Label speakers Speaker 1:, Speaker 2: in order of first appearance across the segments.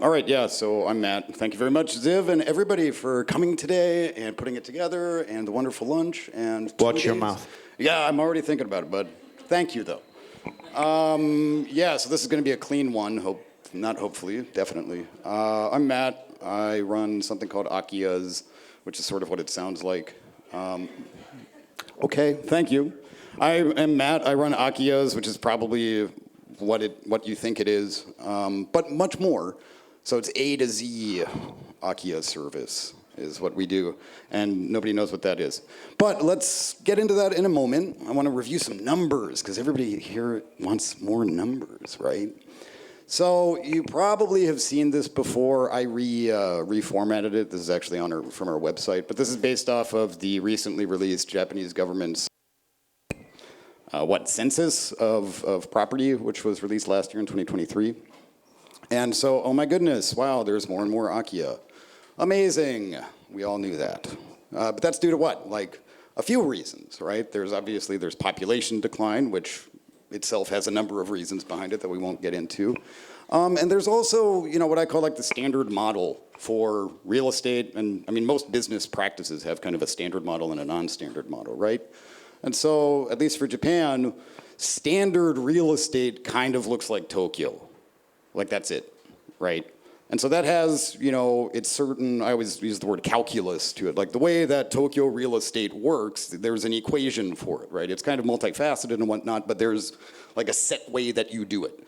Speaker 1: All right, yeah, so I'm Matt. Thank you very much, Ziv, and everybody for coming today and putting it together and the wonderful lunch and
Speaker 2: Watch your mouth.
Speaker 1: Yeah, I'm already thinking about it, bud. Thank you, though. Yeah, so this is going to be a clean one. Not hopefully, definitely. I'm Matt. I run something called Akiya's, which is sort of what it sounds like. Okay, thank you. I am Matt. I run Akiya's, which is probably what you think it is, but much more. So it's A to Z Akiya service is what we do, and nobody knows what that is. But let's get into that in a moment. I want to review some numbers, because everybody here wants more numbers, right? So you probably have seen this before. I reformatted it. This is actually from our website, but this is based off of the recently released Japanese government's census of property, which was released last year in 2023. And so, oh my goodness, wow, there's more and more Akiya. Amazing. We all knew that. But that's due to what? Like a few reasons, right? There's population decline, which itself has a number of reasons behind it that we won't get into. And there's also, what I call like the standard model for real estate. And I mean, most business practices have kind of a standard model and a non-standard model, right? And so, at least for Japan, standard real estate kind of looks like Tokyo. Like that's it, right? And so that has, it's certain, I always use the word calculus to it. Like the way that Tokyo real estate works, there's an equation for it, right? It's kind of multifaceted and whatnot, but there's like a set way that you do it.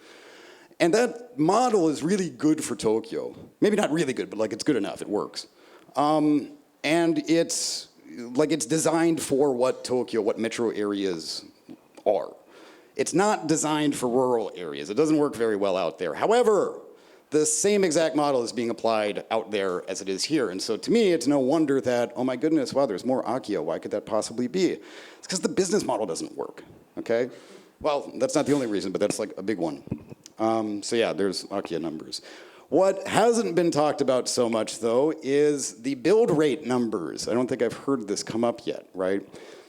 Speaker 1: And that model is really good for Tokyo. Maybe not really good, but like it's good enough, it works. And it's designed for what metro areas are. It's not designed for rural areas. It doesn't work very well out there. However, the same exact model is being applied out there as it is here. And so to me, it's no wonder that, oh my goodness, wow, there's more Akiya. Why could that possibly be? It's because the business model doesn't work, okay? Well, that's not the only reason, but that's like a big one. So yeah, there's Akiya numbers. What hasn't been talked about so much, though, is the build rate numbers. I don't think I've heard this come up yet, right?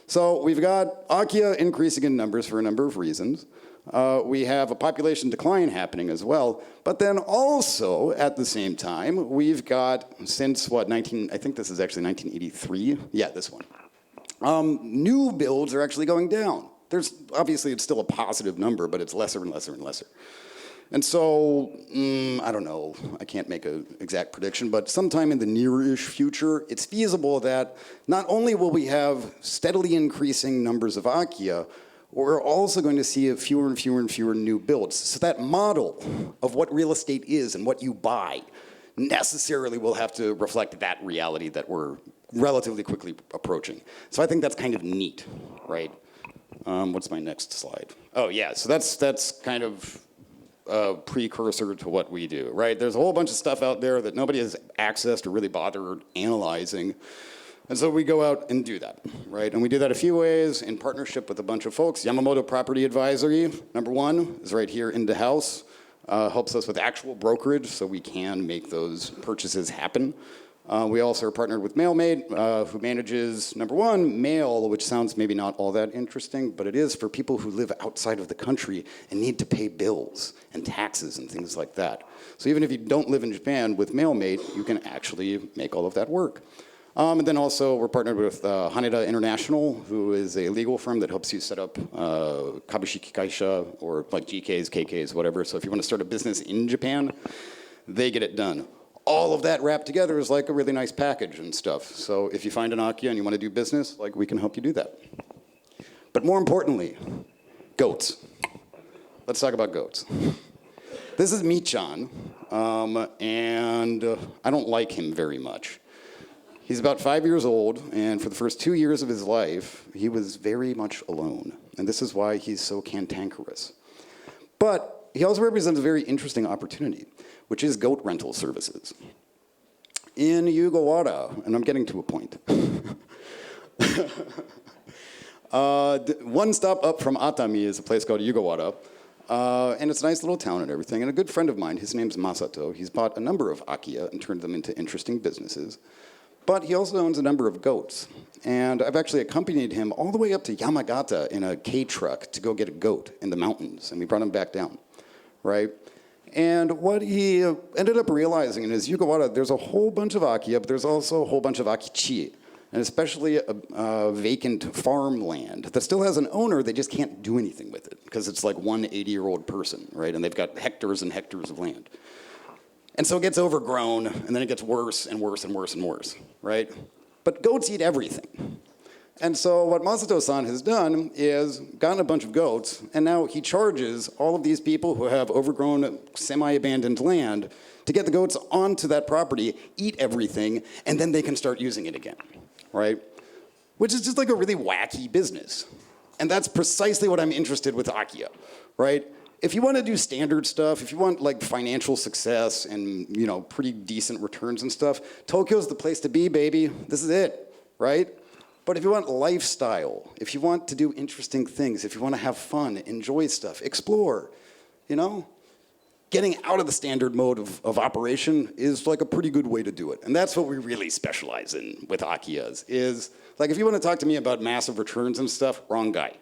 Speaker 1: So we've got Akiya increasing in numbers for a number of reasons. We have a population decline happening as well. But then also, at the same time, we've got, since I think this is actually 1983. Yeah, this one. New builds are actually going down. Obviously, it's still a positive number, but it's lesser and lesser and lesser. And so, I don't know, I can't make an exact prediction, but sometime in the near-ish future, it's feasible that not only will we have steadily increasing numbers of Akiya, we're also going to see fewer and fewer and fewer new builds. So that model of what real estate is and what you buy necessarily will have to reflect that reality that we're relatively quickly approaching. So I think that's kind of neat, right? What's my next slide? Oh yeah, so that's kind of a precursor to what we do, right? There's a whole bunch of stuff out there that nobody has accessed or really bothered analyzing. And so we go out and do that, right? And we do that a few ways in partnership with a bunch of folks. Yamamoto Property Advisory, number one, is right here in the house. Helps us with actual brokerage so we can make those purchases happen. We also are partnered with MailMate, who manages, number one, mail, which sounds maybe not all that interesting, but it is for people who live outside of the country and need to pay bills and taxes and things like that. So even if you don't live in Japan, with MailMate, you can actually make all of that work. And then also, we're partnered with Haneda International, who is a legal firm that helps you set up kabushiki kaisha, or like GKs, KKs, whatever. So if you want to start a business in Japan, they get it done. All of that wrapped together is like a really nice package and stuff. So if you find an Akiya and you want to do business, like we can help you do that. But more importantly, goats. Let's talk about goats. This is Michan, and I don't like him very much. He's about 5 years old, and for the first 2 years of his life, he was very much alone. And this is why he's so cantankerous. But he also represents a very interesting opportunity, which is goat rental services. In Yugawara, and I'm getting to a point. One stop up from Atami is a place called Yugawara. And it's a nice little town and everything. And a good friend of mine, his name's Masato, he's bought a number of Akiya and turned them into interesting businesses. But he also owns a number of goats. And I've actually accompanied him all the way up to Yamagata in a K truck to go get a goat in the mountains. And we brought him back down, right? And what he ended up realizing in his Yukawara, there's a whole bunch of Akiya, but there's also a whole bunch of Akichi, and especially a vacant farmland that still has an owner, they just can't do anything with it because it's like one 80-year-old person, right? And they've got hectares and hectares of land. And so it gets overgrown, and then it gets worse and worse and worse and worse, right? But goats eat everything. And so what Masato-san has done is gotten a bunch of goats, and now he charges all of these people who have overgrown, semi-abandoned land to get the goats onto that property, eat everything, and then they can start using it again, right? Which is just like a really wacky business. And that's precisely what I'm interested with Akiya, right? If you want to do standard stuff, if you want like financial success and, you know, pretty decent returns and stuff, Tokyo's the place to be, baby. This is it, right? But if you want lifestyle, if you want to do interesting things, if you want to have fun, enjoy stuff, explore, you know, getting out of the standard mode of operation is like a pretty good way to do it. And that's what we really specialize in with Akiyas is, like if you want to talk to me about massive returns and stuff, wrong guy.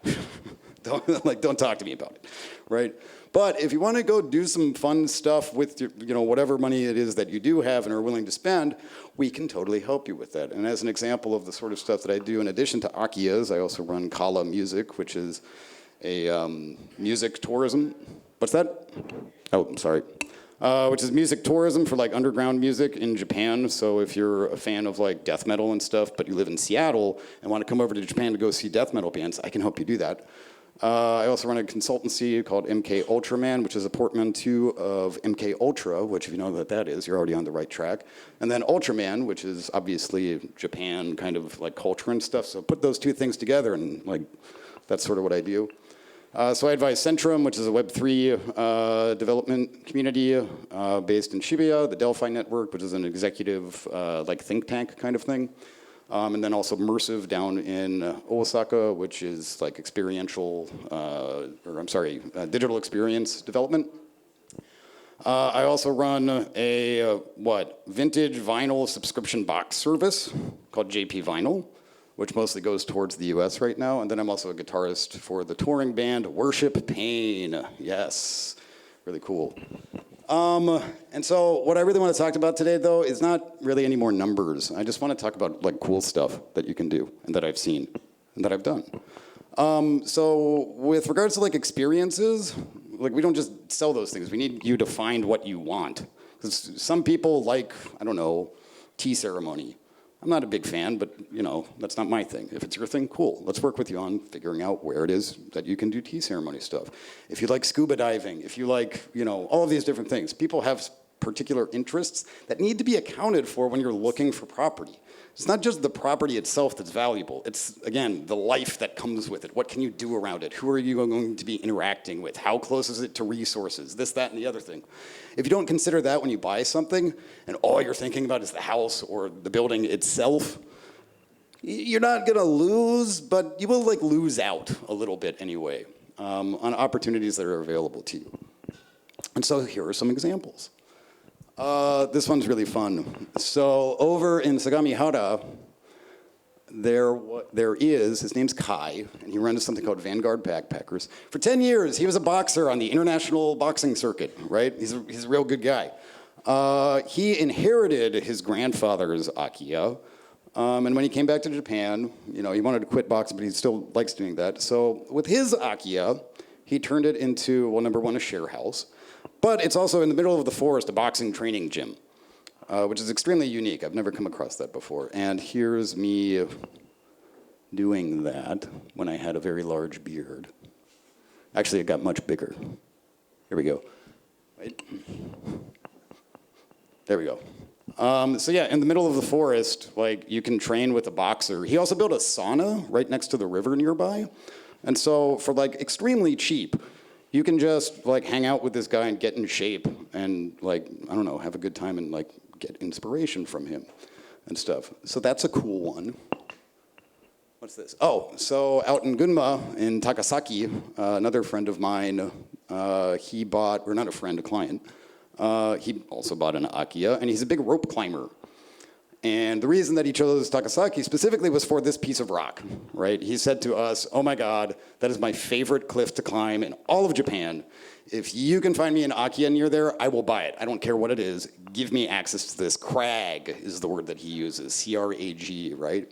Speaker 1: Don't talk to me about it, right? But if you want to go do some fun stuff with your, you know, whatever money it is that you do have and are willing to spend, we can totally help you with that. And as an example of the sort of stuff that I do, in addition to Akiyas, I also run Kala Music, which is a music tourism. What's that? Oh, I'm sorry. Which is music tourism for like underground music in Japan. So if you're a fan of like death metal and stuff, but you live in Seattle and want to come over to Japan to go see death metal bands, I can help you do that. I also run a consultancy called MK Ultraman, which is a portmanteau of MK Ultra, which if you know what that is, you're already on the right track. And then Ultraman, which is obviously Japan kind of like culture and stuff. So put those two things together and like that's sort of what I do. So I advise Centrum, which is a Web3 development community based in Shibuya, the Delphi Network, which is an executive like think tank kind of thing. And then also Immersive down in Osaka, which is like experiential, digital experience development. I also run a, vintage vinyl subscription box service called JP Vinyl, which mostly goes towards the US right now. And then I'm also a guitarist for the touring band Worship Pain. Yes, really cool. And so what I really want to talk about today, though, is not really any more numbers. I just want to talk about like cool stuff that you can do and that I've seen and that I've done. So with regards to like experiences, like we don't just sell those things. We need you to find what you want. Because some people like, I don't know, tea ceremony. I'm not a big fan, but you know, that's not my thing. If it's your thing, cool. Let's work with you on figuring out where it is that you can do tea ceremony stuff. If you like scuba diving, if you like, you know, all of these different things. People have particular interests that need to be accounted for when you're looking for property. It's not just the property itself that's valuable. It's, again, the life that comes with it. What can you do around it? Who are you going to be interacting with? How close is it to resources? This, that, and the other thing. If you don't consider that when you buy something, and all you're thinking about is the house or the building itself, you're not gonna lose, but you will like lose out a little bit anyway on opportunities that are available to you. And so here are some examples. This one's really fun. So over in Sagamihara, his name's Kai, and he runs something called Vanguard Backpackers. For 10 years, he was a boxer on the international boxing circuit, right? He's a real good guy. He inherited his grandfather's Akiya, and when he came back to Japan, you know, he wanted to quit boxing, but he still likes doing that. So with his Akiya, he turned it into, well, number one, a share house, but it's also in the middle of the forest, a boxing training gym. Which is extremely unique. I've never come across that before. And here's me doing that when I had a very large beard. Actually, it got much bigger. Here we go. Wait. There we go. So yeah, in the middle of the forest, like you can train with a boxer. He also built a sauna right next to the river nearby. And so for like extremely cheap, you can just like hang out with this guy and get in shape and like, I don't know, have a good time and like get inspiration from him and stuff. So that's a cool one. What's this? Oh, so out in Gunma, in Takasaki, another friend of mine, he bought, or not a friend, a client, he also bought an Akiya, and he's a big rope climber. And the reason that he chose Takasaki specifically was for this piece of rock, right? He said to us, oh my God, that is my favorite cliff to climb in all of Japan. If you can find me an Akiya near there, I will buy it. I don't care what it is. Give me access to this. Crag is the word that he uses, C-R-A-G, right?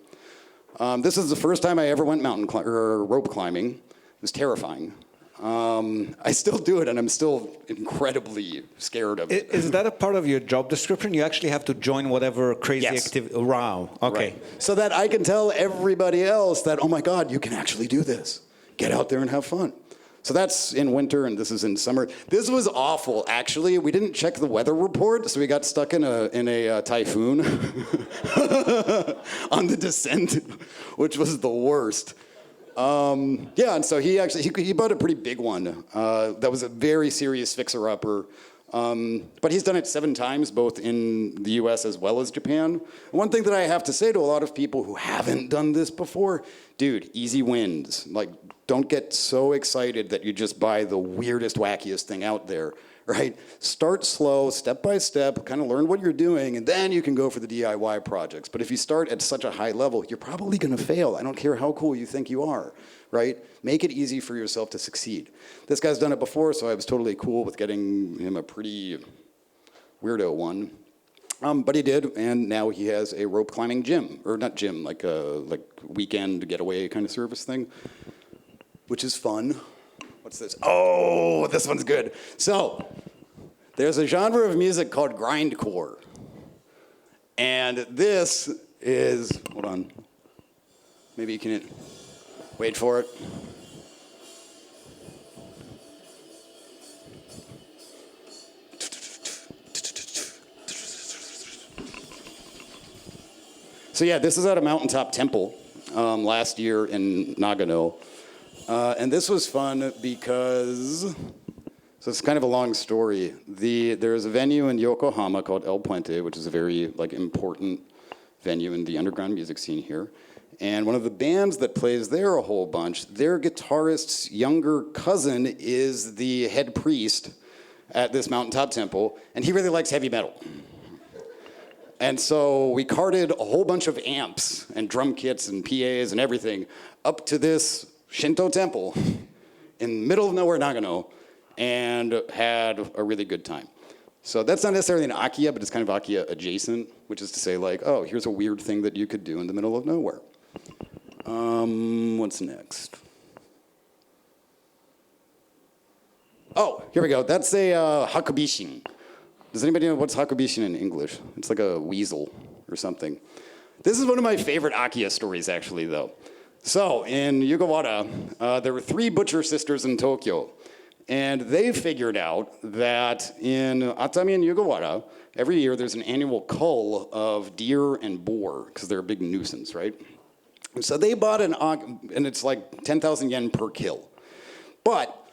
Speaker 1: This is the first time I ever went rope climbing. It was terrifying. I still do it, and I'm still incredibly scared of it.
Speaker 2: Is that a part of your job description? You actually have to join whatever crazy
Speaker 1: Yes.
Speaker 2: activity? Wow. Okay.
Speaker 1: Right. So that I can tell everybody else that, oh my God, you can actually do this. Get out there and have fun. So that's in winter, and this is in summer. This was awful, actually. We didn't check the weather report, so we got stuck in a typhoon on the descent, which was the worst. Yeah, and so he bought a pretty big one. That was a very serious fixer-upper. But he's done it 7 times, both in the US as well as Japan. One thing that I have to say to a lot of people who haven't done this before, dude, easy wins. Like, don't get so excited that you just buy the weirdest, wackiest thing out there, right? Start slow, step by step, kind of learn what you're doing, and then you can go for the DIY projects. But if you start at such a high level, you're probably going to fail. I don't care how cool you think you are, right? Make it easy for yourself to succeed. This guy's done it before, so I was totally cool with getting him a pretty weirdo one. But he did, and now he has a rope climbing gym, or not gym, like a weekend getaway kind of service thing, which is fun. What's this? Oh, this one's good. So, there's a genre of music called grindcore. And this is, hold on. Maybe you can wait for it. So yeah, this is at a mountaintop temple last year in Nagano. And this was fun because, so it's kind of a long story. There's a venue in Yokohama called El Puente, which is a very important venue in the underground music scene here. And one of the bands that plays there a whole bunch, their guitarist's younger cousin is the head priest at this mountaintop temple, and he really likes heavy metal. And so we carted a whole bunch of amps and drum kits and PAs and everything up to this Shinto temple in the middle of nowhere, Nagano, and had a really good time. So that's not necessarily an Akiya, but it's kind of Akiya adjacent, which is to say, like, oh, here's a weird thing that you could do in the middle of nowhere. What's next? Oh, here we go. That's a hakubishin. Does anybody know what's hakubishin in English? It's like a weasel or something. This is one of my favorite Akiya stories, actually, though. So, in Yugawara, there were 3 butcher sisters in Tokyo, and they figured out that in Atami and Yugawara, every year there's an annual cull of deer and boar, because they're a big nuisance, right? So they bought and it's like 10,000 yen per kill. But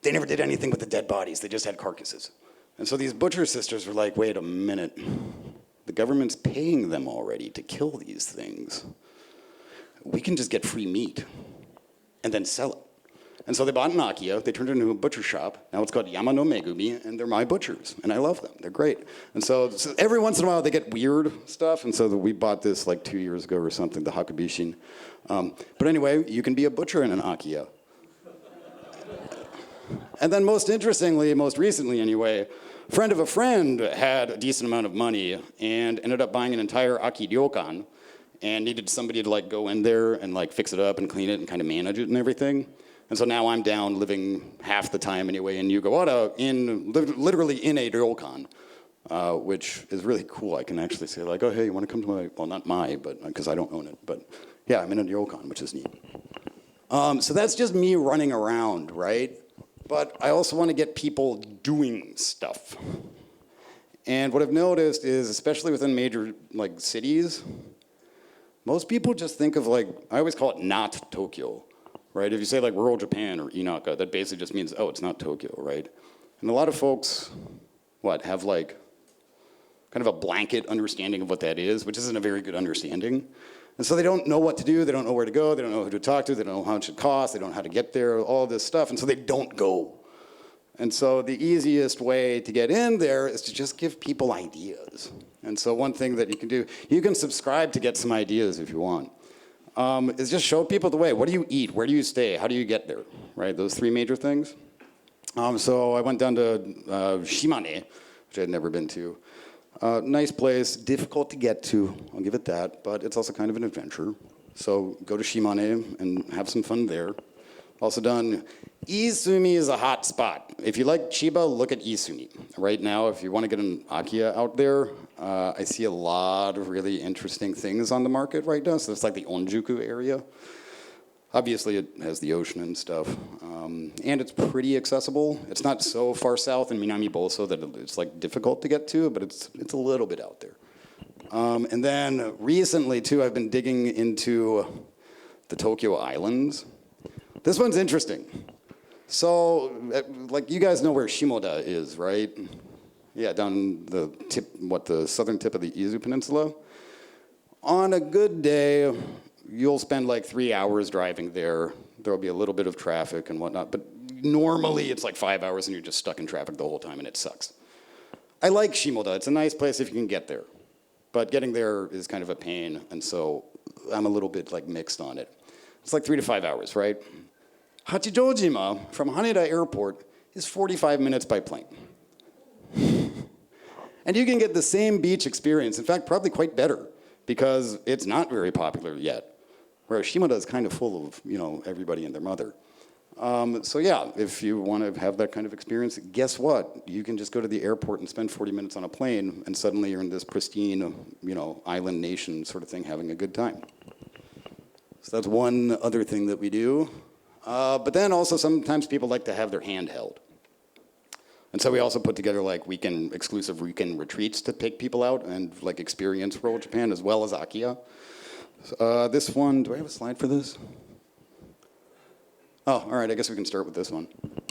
Speaker 1: they never did anything with the dead bodies, they just had carcasses. And so these butcher sisters were like, wait a minute, the government's paying them already to kill these things. We can just get free meat and then sell it. And so they bought an Akiya, they turned it into a butcher shop. Now it's called Yamano Megumi, and they're my butchers, and I love them. They're great. And so every once in a while they get weird stuff, and so we bought this like 2 years ago or something, the hakubishin. But anyway, you can be a butcher in an Akiya. And then most interestingly, most recently anyway, a friend of a friend had a decent amount of money and ended up buying an entire Aki ryokan, and needed somebody to like go in there and like fix it up and clean it and kind of manage it and everything. And so now I'm down living half the time anyway in Yugawara, literally in a ryokan, which is really cool. I can actually say like, oh hey, you want to come to my, well not my, but because I don't own it, but yeah, I'm in a ryokan, which is neat. So that's just me running around, right? But I also want to get people doing stuff. And what I've noticed is, especially within major like cities, most people just think of like, I always call it not Tokyo, right? If you say like rural Japan or Inaka, that basically just means, oh, it's not Tokyo, right? And a lot of folks, have like kind of a blanket understanding of what that is, which isn't a very good understanding. And so they don't know what to do, they don't know where to go, they don't know who to talk to, they don't know how much it costs, they don't know how to get there, all this stuff, and so they don't go. And so the easiest way to get in there is to just give people ideas. And so one thing that you can do, you can subscribe to get some ideas if you want, is just show people the way. What do you eat? Where do you stay? How do you get there? Right, those three major things. So I went down to Shimane, which I had never been to. Nice place, difficult to get to, I'll give it that, but it's also kind of an adventure. So go to Shimane and have some fun there. Also done, Izumi is a hot spot. If you like Chiba, look at Izumi. Right now, if you want to get an Akiya out there, I see a lot of really interesting things on the market right now. So it's like the Onjuku area. Obviously, it has the ocean and stuff. And it's pretty accessible. It's not so far south in Minami Boso that it's like difficult to get to, but it's a little bit out there. And then recently, too, I've been digging into the Tokyo Islands. This one's interesting. So, like, you guys know where Shimoda is, right? Yeah, down the tip, the southern tip of the Izu Peninsula. On a good day, you'll spend like 3 hours driving there. There'll be a little bit of traffic and whatnot, but normally it's like 5 hours and you're just stuck in traffic the whole time and it sucks. I like Shimoda. It's a nice place if you can get there. But getting there is kind of a pain, and so I'm a little bit like mixed on it. It's like 3 to 5 hours, right? Hachijojima from Haneda Airport is 45 minutes by plane. And you can get the same beach experience, in fact, probably quite better, because it's not very popular yet. Whereas Shimoda is kind of full of, everybody and their mother. So yeah, if you want to have that kind of experience, guess what? You can just go to the airport and spend 40 minutes on a plane, and suddenly you're in this pristine, island nation sort of thing, having a good time. So that's one other thing that we do. But then also sometimes people like to have their hand held. And so we also put together like exclusive weekend retreats to take people out and like experience rural Japan as well as Akiya. This one, do I have a slide for this? Oh, all right, I guess we can start with this one.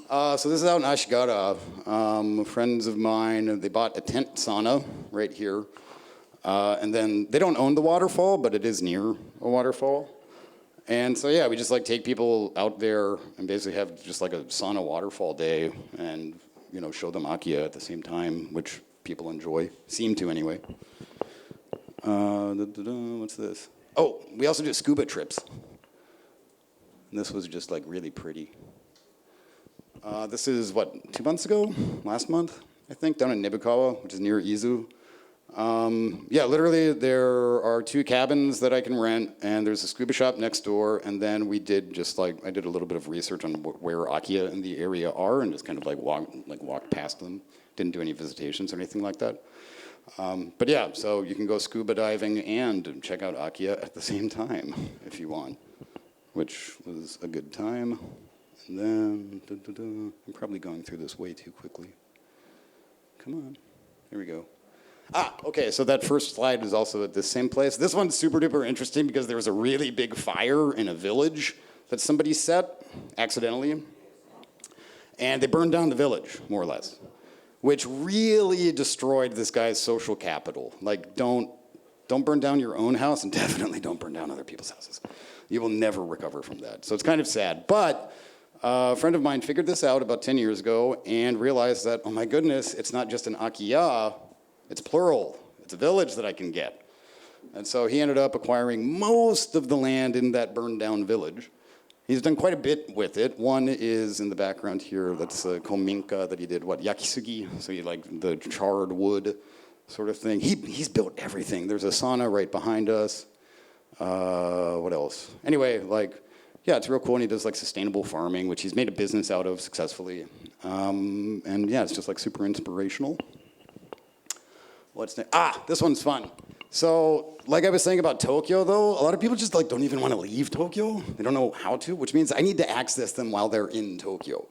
Speaker 1: So this is out in Ashigara. Friends of mine, they bought a tent sauna right here. And then they don't own the waterfall, but it is near a waterfall. And so, yeah, we just like take people out there and basically have just like a sauna waterfall day and, show them Akiya at the same time, which people enjoy, seem to anyway. What's this? Oh, we also do scuba trips. And this was just like really pretty. This is 2 months ago? Last month, I think, down in Nibukawa, which is near Izu. Yeah, literally there are 2 cabins that I can rent, and there's a scuba shop next door, and then we did I did a little bit of research on where Akiya in the area are, and just kind of walked past them. Didn't do any visitations or anything like that. But yeah, so you can go scuba diving and check out Akiya at the same time if you want, which was a good time. And then, I'm probably going through this way too quickly. Come on, here we go. Okay, so that first slide is also at the same place. This one's super duper interesting because there was a really big fire in a village that somebody set accidentally. And they burned down the village, more or less, which really destroyed this guy's social capital. Like, don't burn down your own house, and definitely don't burn down other people's houses. You will never recover from that. So it's kind of sad. But a friend of mine figured this out about 10 years ago and realized that, oh my goodness, it's not just an Akiya, it's plural. It's a village that I can get. And so he ended up acquiring most of the land in that burned down village. He's done quite a bit with it. One is in the background here, that's a kominka that he did, yakisugi, so you like the charred wood sort of thing. He's built everything. There's a sauna right behind us. What else? Anyway, yeah, it's real cool, and he does sustainable farming, which he's made a business out of successfully. And yeah, it's just super inspirational. What's next? This one's fun. So, like I was saying about Tokyo, though, a lot of people just don't even want to leave Tokyo. They don't know how to, which means I need to access them while they're in Tokyo,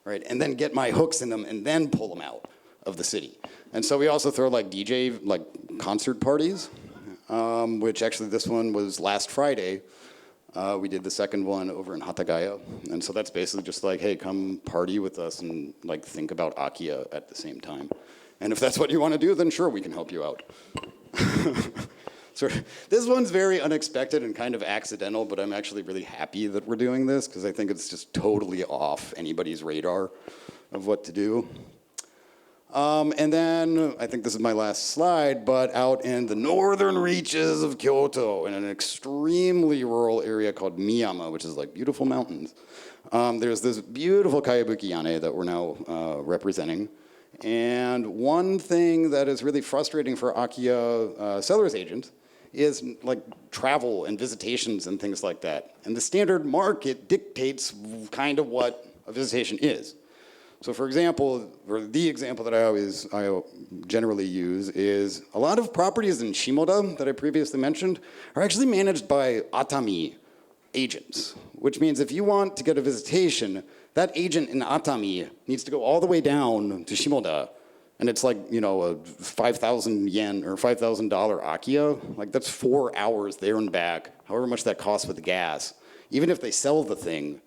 Speaker 1: right? And then get my hooks in them and then pull them out of the city. And so we also throw DJ concert parties, which actually this one was last Friday. We did the second one over in Hatagaya. And so that's basically just hey, come party with us and think about Akiya at the same time. And if that's what you want to do, then sure, we can help you out. So this one's very unexpected and kind of accidental, but I'm actually really happy that we're doing this because I think it's just totally off anybody's radar. of what to do. And then, I think this is my last slide, but out in the northern reaches of Kyoto, in an extremely rural area called Miyama, which is like beautiful mountains, there's this beautiful Kayabuki Yane that we're now representing. And one thing that is really frustrating for Akiya sellers agents is like travel and visitations and things like that. And the standard market dictates kind of what a visitation is. So for example, or the example that I generally use is a lot of properties in Shimoda that I previously mentioned are actually managed by Atami agents, which means if you want to get a visitation, that agent in Atami needs to go all the way down to Shimoda, and it's like, you know, a 5,000 yen or $5,000 Akiya. Like that's 4 hours there and back, however much that costs with the gas. Even if they sell the thing,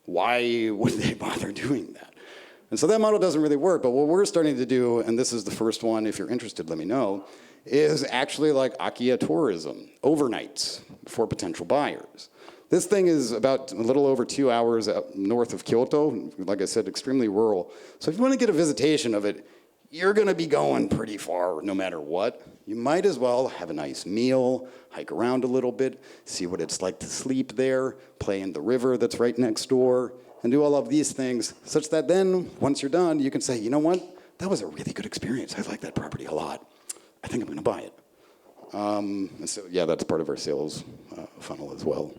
Speaker 1: why would they bother doing that? And so that model doesn't really work, but what we're starting to do, and this is the first one, if you're interested, let me know, is actually like Akiya tourism, overnights for potential buyers. This thing is about a little over 2 hours north of Kyoto, like I said, extremely rural. So if you want to get a visitation of it, you're going to be going pretty far no matter what. You might as well have a nice meal, hike around a little bit, see what it's like to sleep there, play in the river that's right next door, and do all of these things such that then, once you're done, you can say, you know what? That was a really good experience. I like that property a lot. I think I'm going to buy it. And so, yeah, that's part of our sales funnel as well.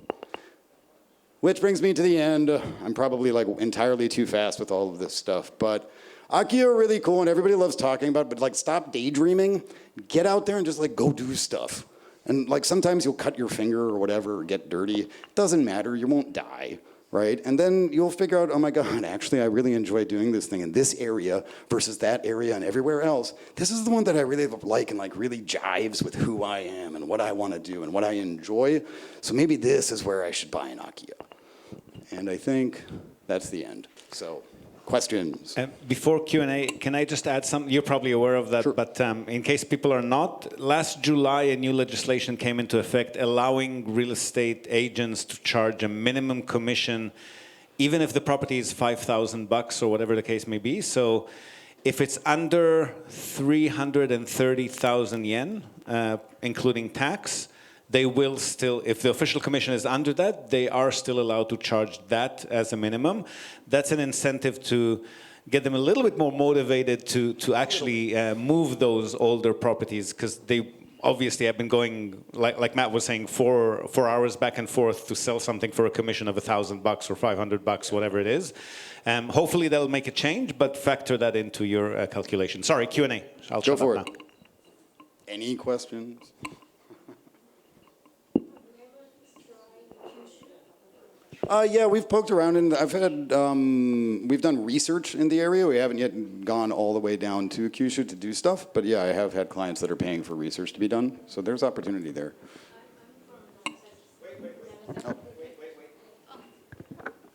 Speaker 1: Which brings me to the end. I'm probably like entirely too fast with all of this stuff, but Akiya are really cool and everybody loves talking about it, but like stop daydreaming, get out there and just like go do stuff. And like sometimes you'll cut your finger or whatever or get dirty. It doesn't matter, you won't die. Right? And then you'll figure out, oh my God, actually I really enjoy doing this thing in this area versus that area and everywhere else. This is the one that I really like and like really jives with who I am and what I want to do and what I enjoy. So maybe this is where I should buy an Akiya. And I think that's the end. So questions?
Speaker 2: Before Q&A, can I just add something? You're probably aware of that, sure. But in case people are not, last July a new legislation came into effect allowing real estate agents to charge a minimum commission even if the property is $5,000 or whatever the case may be. So if it's under 330,000 yen, including tax, they will still, if the official commission is under that, they are still allowed to charge that as a minimum. That's an incentive to get them a little bit more motivated to actually move those older properties, because they obviously have been going, like Matt was saying, 4 hours back and forth to sell something for a commission of $1,000 or $500, whatever it is. Hopefully that'll make a change, but factor that into your calculation. Sorry, Q&A. I'll
Speaker 1: go for it.
Speaker 2: Now.
Speaker 1: Any questions? Yeah, we've poked around and I've had, we've done research in the area. We haven't yet gone all the way down to Kyushu to do stuff, but yeah, I have had clients that are paying for research to be done. So there's opportunity there.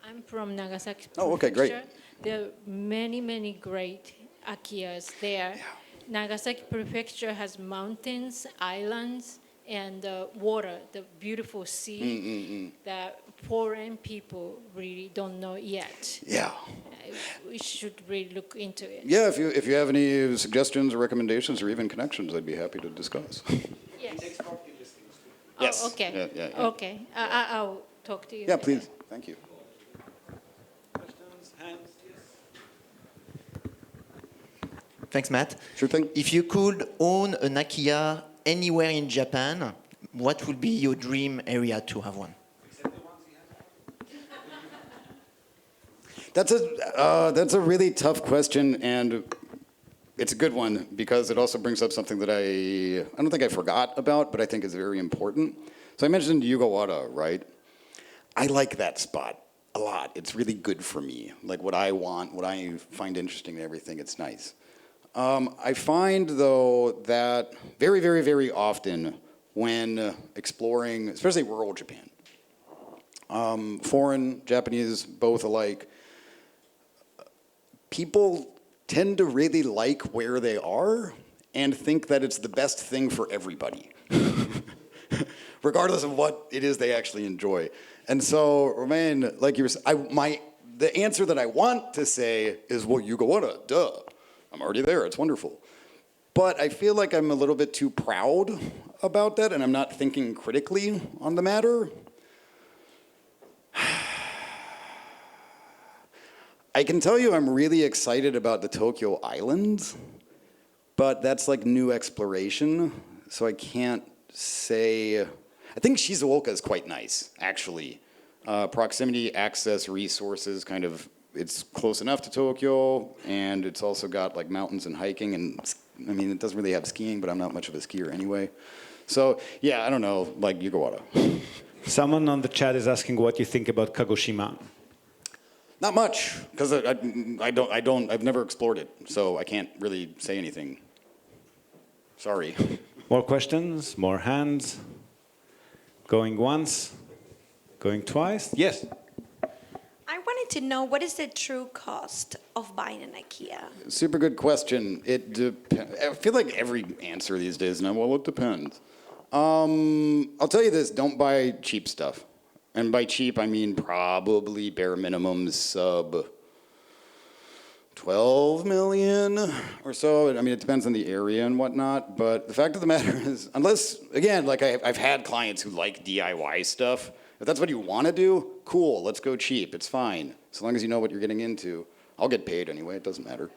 Speaker 3: I'm from Nagasaki Prefecture.
Speaker 1: Oh, okay, great.
Speaker 3: There are many, many great Akiyas there. Yeah. Nagasaki Prefecture has mountains, islands, and water, the beautiful sea that foreign people really don't know yet. Yeah. We should really look into it.
Speaker 1: Yeah, if you have any suggestions or recommendations or even connections, I'd be happy to discuss.
Speaker 3: Yes.
Speaker 1: Yes.
Speaker 3: Oh, okay.
Speaker 1: Yeah.
Speaker 3: Okay. I'll talk to you.
Speaker 1: Yeah, please. Thank you.
Speaker 2: Questions, hands, yes.
Speaker 4: Thanks, Matt.
Speaker 1: Sure thing.
Speaker 4: If you could own an Akiya anywhere in Japan, what would be your dream area to have one?
Speaker 1: That's a really tough question, and it's a good one because it also brings up something that I don't think I forgot about, but I think is very important. So I mentioned Yugawara, right? I like that spot a lot. It's really good for me. Like what I want, what I find interesting and everything, it's nice. I find, though, that very, very, very often when exploring, especially rural Japan, foreign, Japanese, both alike, people tend to really like where they are and think that it's the best thing for everybody, regardless of what it is they actually enjoy. And so, Romain, like you were saying, the answer that I want to say is, well, Yugawara, duh. I'm already there. It's wonderful. But I feel like I'm a little bit too proud about that, and I'm not thinking critically on the matter. I can tell you I'm really excited about the Tokyo Island, but that's like new exploration, so I can't say. I think Shizuoka is quite nice, actually. Proximity, access, resources, kind of, it's close enough to Tokyo, and it's also got like mountains and hiking, and I mean, it doesn't really have skiing, but I'm not much of a skier anyway. So yeah, I don't know, like Yugawara.
Speaker 2: Someone on the chat is asking what you think about Kagoshima.
Speaker 1: Not much, because I've never explored it, so I can't really say anything. Sorry.
Speaker 2: More questions? More hands? Going once? Going twice? Yes.
Speaker 5: I wanted to know, what is the true cost of buying an Akiya?
Speaker 1: Super good question. I feel like every answer these days now, well, it depends. I'll tell you this, don't buy cheap stuff. And by cheap, I mean probably bare minimum sub 12 million or so. I mean, it depends on the area and whatnot. But the fact of the matter is, unless, again, like I've had clients who like DIY stuff. If that's what you want to do, cool, let's go cheap. It's fine. So long as you know what you're getting into. I'll get paid anyway, it doesn't matter.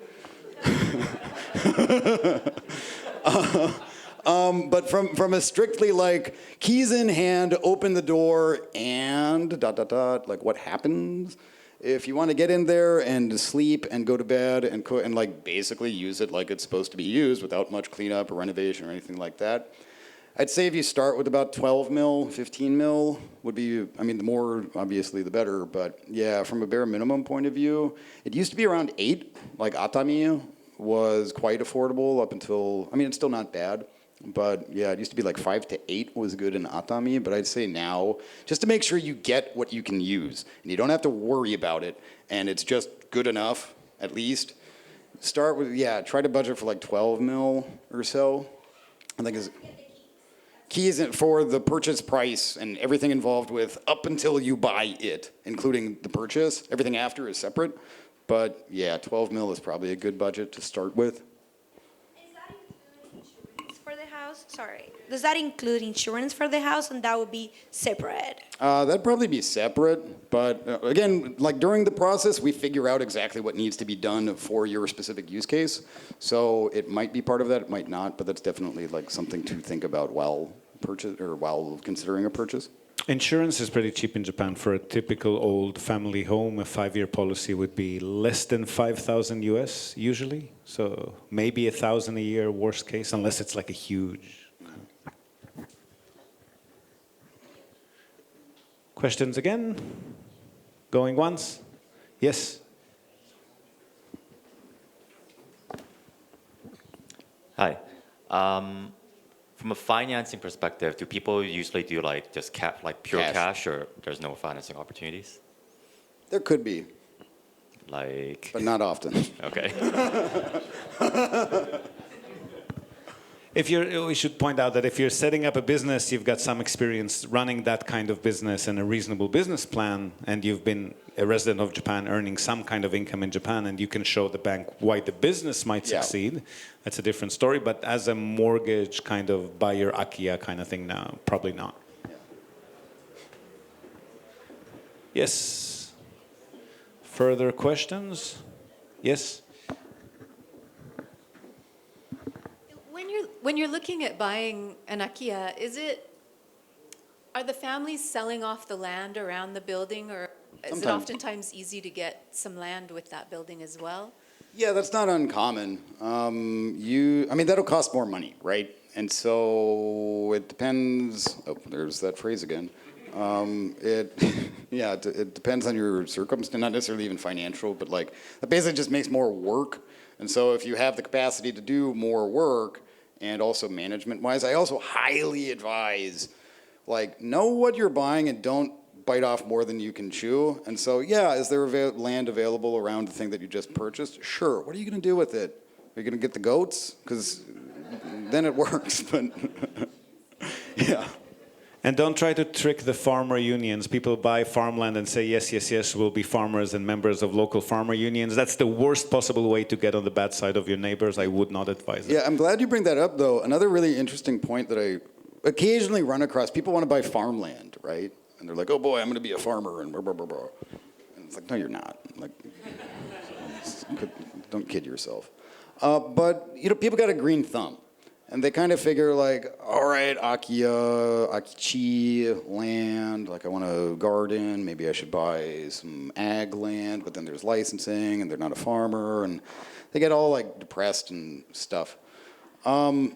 Speaker 1: But from a strictly like keys in hand, open the door, and ... like what happens? If you want to get in there and sleep and go to bed and cook and like basically use it like it's supposed to be used without much cleanup or renovation or anything like that, I'd say if you start with about 12 mil, 15 mil would be, I mean, the more obviously the better, but yeah, from a bare minimum point of view, it used to be around 8, like Atami was quite affordable up until, I mean, it's still not bad. But yeah, it used to be like 5 to 8 was good in Atami, but I'd say now, just to make sure you get what you can use, and you don't have to worry about it, and it's just good enough, at least, start with, yeah, try to budget for like 12 mil or so. I think is keys for the purchase price and everything involved with up until you buy it, including the purchase. Everything after is separate. But yeah, 12 mil is probably a good budget to start with.
Speaker 5: For the house? Sorry. Does that include insurance for the house, and that would be separate?
Speaker 1: That'd probably be separate, but again, like during the process, we figure out exactly what needs to be done for your specific use case. So it might be part of that, it might not, but that's definitely like something to think about while considering a purchase.
Speaker 2: Insurance is pretty cheap in Japan. For a typical old family home, a 5-year policy would be less than 5,000 US usually. So maybe 1,000 a year, worst case, unless it's like a huge. Questions again? Going once? Yes?
Speaker 6: Hi. From a financing perspective, do people usually do like just pure cash, or there's no financing opportunities?
Speaker 1: There could be,
Speaker 6: Like,
Speaker 1: but not often.
Speaker 6: okay.
Speaker 2: We should point out that if you're setting up a business, you've got some experience running that kind of business and a reasonable business plan, and you've been a resident of Japan earning some kind of income in Japan, and you can show the bank why the business might succeed. That's a different story. But as a mortgage kind of buy your Akiya kind of thing now, probably not. Yes. Further questions? Yes.
Speaker 7: When you're looking at buying an Akiya, are the families selling off the land around the building, or is it oftentimes easy to get some land with that building as well?
Speaker 1: Yeah, that's not uncommon. I mean, that'll cost more money, right? And so it depends. Oh, there's that phrase again. It depends on your circumstance, not necessarily even financial, but like that basically just makes more work. And so if you have the capacity to do more work, and also management-wise, I also highly advise, like, know what you're buying and don't bite off more than you can chew. And so, yeah, is there land available around the thing that you just purchased? Sure. What are you going to do with it? Are you going to get the goats? Because then it works. But yeah.
Speaker 2: And don't try to trick the farmer unions. People buy farmland and say, yes, yes, yes, we'll be farmers and members of local farmer unions. That's the worst possible way to get on the bad side of your neighbors. I would not advise it.
Speaker 1: Yeah, I'm glad you bring that up, though. Another really interesting point that I occasionally run across, people want to buy farmland, right? And they're like, oh boy, I'm going to be a farmer, and blah, blah, blah, blah. And it's like, no, you're not. Like, don't kid yourself. But, you know, people got a green thumb. And they kind of figure like, all right, Akiya, Akichi land, like I want a garden, maybe I should buy some ag land, but then there's licensing and they're not a farmer, and they get all like depressed and stuff. In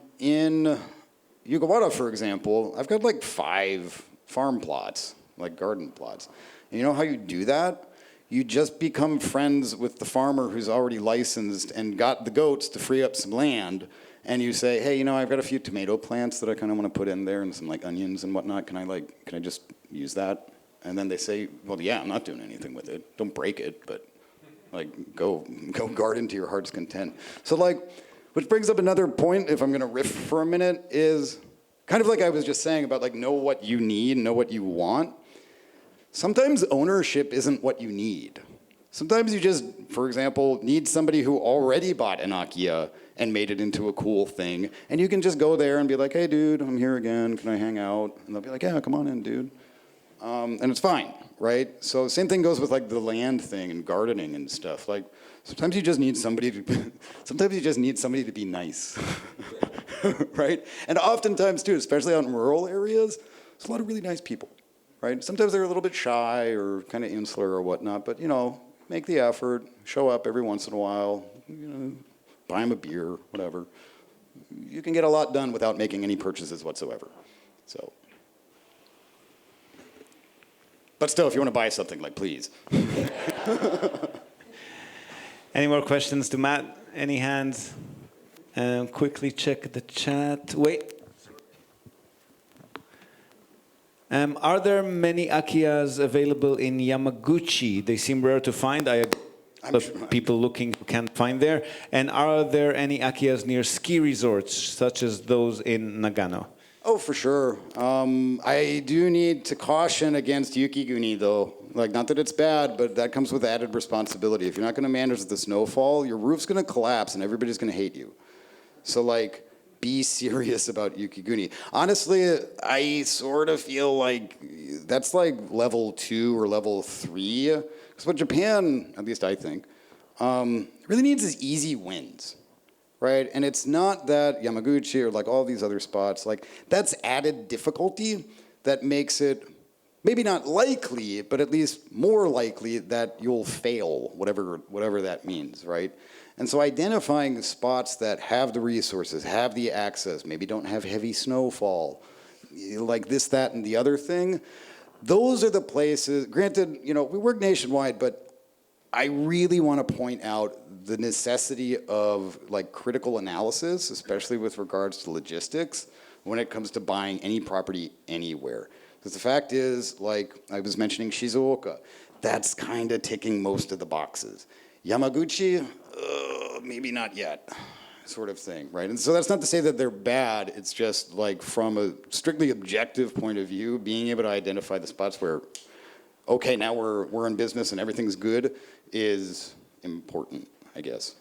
Speaker 1: Yugawara, for example, I've got like 5 farm plots, like garden plots. And you know how you do that? You just become friends with the farmer who's already licensed and got the goats to free up some land. And you say, hey, you know, I've got a few tomato plants that I kind of want to put in there and some like onions and whatnot. Can I just use that? And then they say, well, yeah, I'm not doing anything with it. Don't break it, but like go garden to your heart's content. So like, which brings up another point, if I'm going to riff for a minute, is kind of like I was just saying about like know what you need, know what you want. Sometimes ownership isn't what you need. Sometimes you just, for example, need somebody who already bought an Akiya and made it into a cool thing. And you can just go there and be like, hey, dude, I'm here again. Can I hang out? And they'll be like, yeah, come on in, dude. And it's fine, right? So same thing goes with like the land thing and gardening and stuff. Like sometimes you just need somebody to be nice, right? And oftentimes too, especially out in rural areas, there's a lot of really nice people, right? Sometimes they're a little bit shy or kind of insular or whatnot, but you know, make the effort, show up every once in a while, you know, buy them a beer, whatever. You can get a lot done without making any purchases whatsoever. So, but still, if you want to buy something, like, please.
Speaker 2: Any more questions to Matt? Any hands? Quickly check the chat. Wait. Are there many Akiyas available in Yamaguchi? They seem rare to find. People looking can't find there. And are there any Akiyas near ski resorts, such as those in Nagano?
Speaker 1: Oh, for sure. I do need to caution against Yukiguni, though. Like, not that it's bad, but that comes with added responsibility. If you're not going to manage the snowfall, your roof's going to collapse and everybody's going to hate you. So, like, be serious about Yukiguni. Honestly, I sort of feel like that's like level 2 or level 3. Because what Japan, at least I think, really needs is easy wins, right? And it's not that Yamaguchi or like all these other spots, like that's added difficulty that makes it maybe not likely, but at least more likely that you'll fail, whatever that means, right? And so identifying spots that have the resources, have the access, maybe don't have heavy snowfall, like this, that, and the other thing, those are the places, granted, you know, we work nationwide, but I really want to point out the necessity of like critical analysis, especially with regards to logistics, when it comes to buying any property anywhere. Because the fact is, like I was mentioning Shizuoka, that's kind of ticking most of the boxes. Yamaguchi, maybe not yet, sort of thing, right? And so that's not to say that they're bad. It's just like from a strictly objective point of view, being able to identify the spots where, okay, now we're in business and everything's good is important, I guess.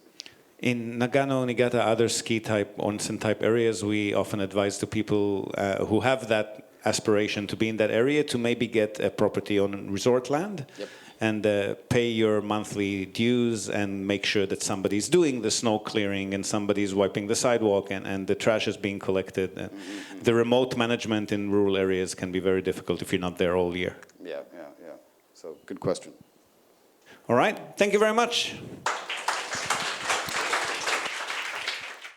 Speaker 2: In Nagano, Niigata, other ski-type, onsen-type areas, we often advise to people who have that aspiration to be in that area to maybe get a property on resort land.
Speaker 1: Yep.
Speaker 2: And pay your monthly dues and make sure that somebody's doing the snow clearing and somebody's wiping the sidewalk and the trash is being collected. Mm-hmm. The remote management in rural areas can be very difficult if you're not there all year.
Speaker 1: Yeah. So good question.
Speaker 2: All right. Thank you very much.